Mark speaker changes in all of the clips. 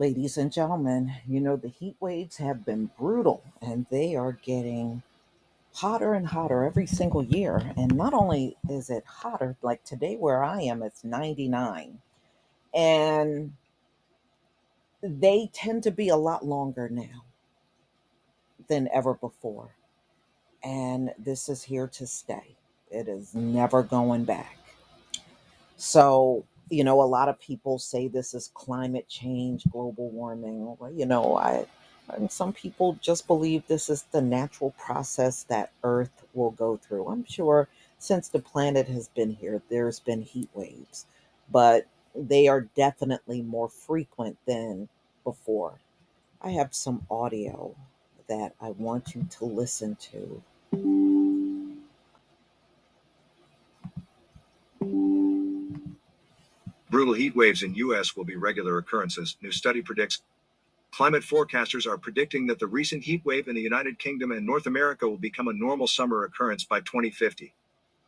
Speaker 1: Ladies and gentlemen, the heat waves have been brutal and they are getting hotter and hotter every single year. And not only is it hotter, like today where I am, it's 99. And they tend to be a lot longer now than ever before. And this is here to stay, it is never going back. So, a lot of people say this is climate change, global warming. Well, and some people just believe this is the natural process that Earth will go through. I'm sure since the planet has been here, there's been heat waves, but they are definitely more frequent than before. I have some audio that I want you to listen to.
Speaker 2: Brutal heat waves in U.S. will be regular occurrences, new study predicts. Climate forecasters are predicting that the recent heat wave in the United Kingdom and North America will become a normal summer occurrence by 2050.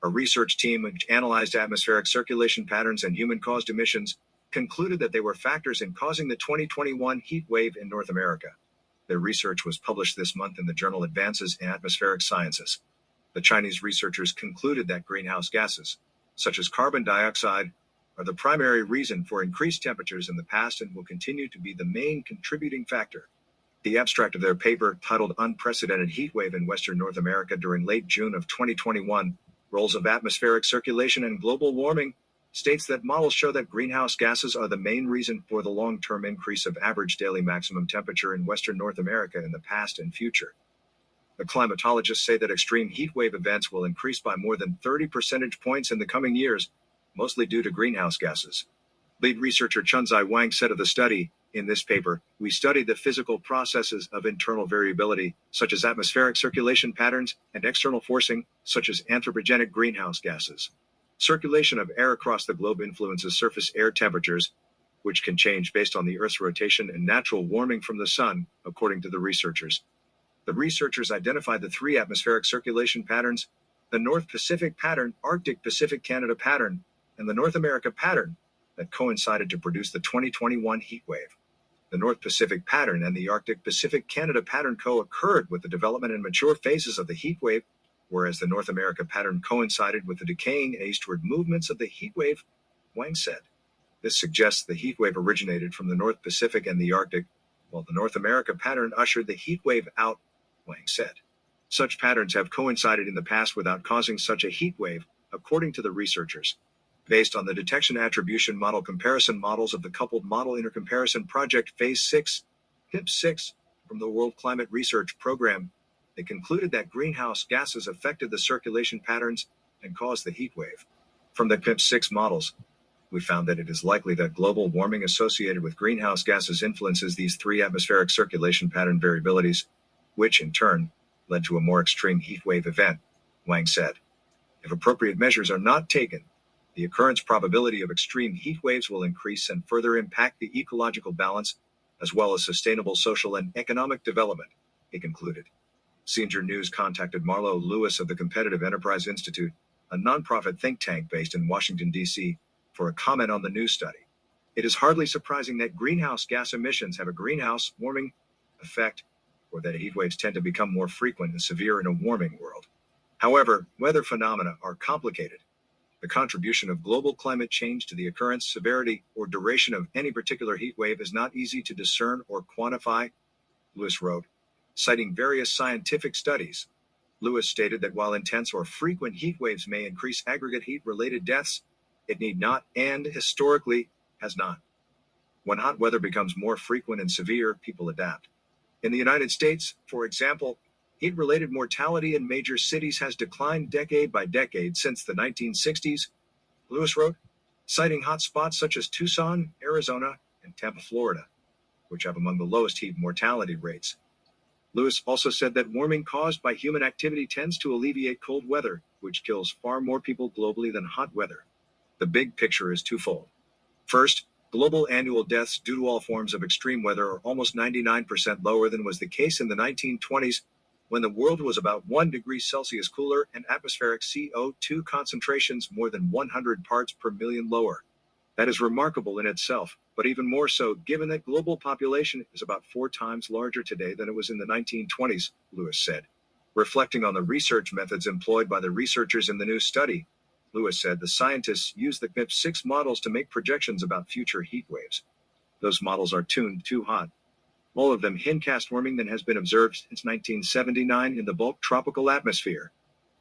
Speaker 2: A research team which analyzed atmospheric circulation patterns and human-caused emissions concluded that they were factors in causing the 2021 heat wave in North America. Their research was published this month in the journal Advances in Atmospheric Sciences. The Chinese researchers concluded that greenhouse gases, such as carbon dioxide, are the primary reason for increased temperatures in the past and will continue to be the main contributing factor. The abstract of their paper, titled Unprecedented Heatwave in Western North America during late June of 2021, Roles of Atmospheric Circulation and Global Warming, states that models show that greenhouse gases are the main reason for the long-term increase of average daily maximum temperature in Western North America in the past and future. The climatologists say that extreme heat wave events will increase by more than 30 percentage points in the coming years, mostly due to greenhouse gases. Lead researcher Chunzai Wang said of the study, in this paper, we studied the physical processes of internal variability, such as atmospheric circulation patterns, and external forcing, such as anthropogenic greenhouse gases. Circulation of air across the globe influences surface air temperatures, which can change based on the Earth's rotation and natural warming from the sun, according to the researchers. The researchers identified the three atmospheric circulation patterns: the North Pacific pattern, Arctic Pacific Canada pattern, and the North America pattern, that coincided to produce the 2021 heat wave. The North Pacific pattern and the Arctic Pacific Canada pattern co-occurred with the development and mature phases of the heat wave, whereas the North America pattern coincided with the decaying and eastward movements of the heat wave, Wang said. This suggests the heat wave originated from the North Pacific and the Arctic, while the North America pattern ushered the heat wave out, Wang said. Such patterns have coincided in the past without causing such a heat wave, according to the researchers. Based on the detection attribution model comparison models of the Coupled Model Intercomparison Project Phase 6, PIP6, from the World Climate Research Program, they concluded that greenhouse gases affected the circulation patterns and caused the heat wave. From the PIP6 models, we found that it is likely that global warming associated with greenhouse gases influences these three atmospheric circulation pattern variabilities, which in turn led to a more extreme heat wave event, Wang said. If appropriate measures are not taken, the occurrence probability of extreme heat waves will increase and further impact the ecological balance, as well as sustainable social and economic development, he concluded. Senior News contacted Marlo Lewis of the Competitive Enterprise Institute, a nonprofit think tank based in Washington, D.C., for a comment on the new study. It is hardly surprising that greenhouse gas emissions have a greenhouse warming effect, or that heat waves tend to become more frequent and severe in a warming world. However, weather phenomena are complicated. The contribution of global climate change to the occurrence, severity, or duration of any particular heat wave is not easy to discern or quantify, Lewis wrote. Citing various scientific studies, Lewis stated that while intense or frequent heat waves may increase aggregate heat-related deaths, it need not, and historically has not. When hot weather becomes more frequent and severe, people adapt. In the United States, for example, heat-related mortality in major cities has declined decade by decade since the 1960s, Lewis wrote, citing hot spots such as Tucson, Arizona, and Tampa, Florida, which have among the lowest heat mortality rates. Lewis also said that warming caused by human activity tends to alleviate cold weather, which kills far more people globally than hot weather. The big picture is twofold. First, global annual deaths due to all forms of extreme weather are almost 99% lower than was the case in the 1920s, when the world was about 1 degree Celsius cooler and atmospheric CO2 concentrations more than 100 parts per million lower. That is remarkable in itself. but even more so given that global population is about 4 times larger today than it was in the 1920s, Lewis said. Reflecting on the research methods employed by the researchers in the new study, Lewis said the scientists used the CMIP6 models to make projections about future heat waves. Those models are tuned too hot. All of them hindcast warming that has been observed since 1979 in the bulk tropical atmosphere.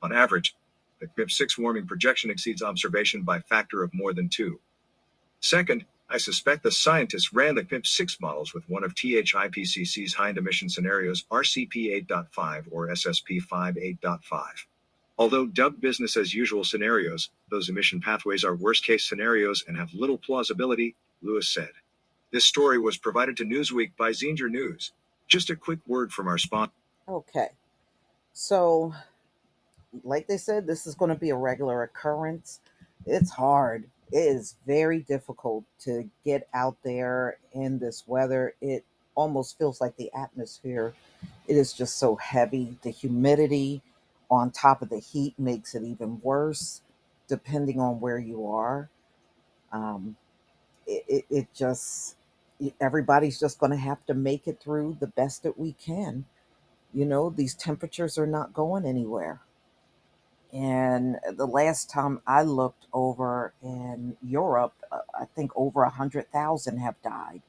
Speaker 2: On average, the CMIP6 warming projection exceeds observation by a factor of more than 2. Second, I suspect the scientists ran the CMIP6 models with one of THIPCC's high emission scenarios RCP 8.5 or SSP 58.5. Although dubbed business as usual scenarios, those emission pathways are worst case scenarios and have little plausibility, Lewis said. This story was provided to Newsweek by Zinger News. Just a quick word from our sponsor.
Speaker 1: Okay. So, like they said, this is going to be a regular occurrence. It's hard. It is very difficult to get out there in this weather. It almost feels like the atmosphere, it is just so heavy. The humidity on top of the heat makes it even worse, depending on where you are. Um, it just, everybody's just going to have to make it through the best that we can. These temperatures are not going anywhere. And the last time I looked over in Europe, I think over 100,000 have died.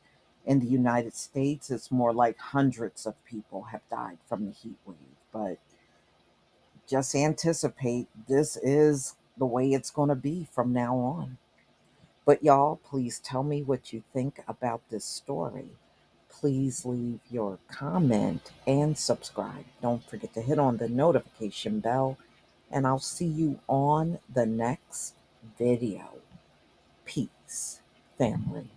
Speaker 1: In the United States, it's more like hundreds of people have died from the heat wave. But just anticipate this is the way it's going to be from now on. But y'all, please tell me what you think about this story. Please leave your comment and subscribe. Don't forget to hit on the notification bell, and I'll see you on the next video. Peace, family.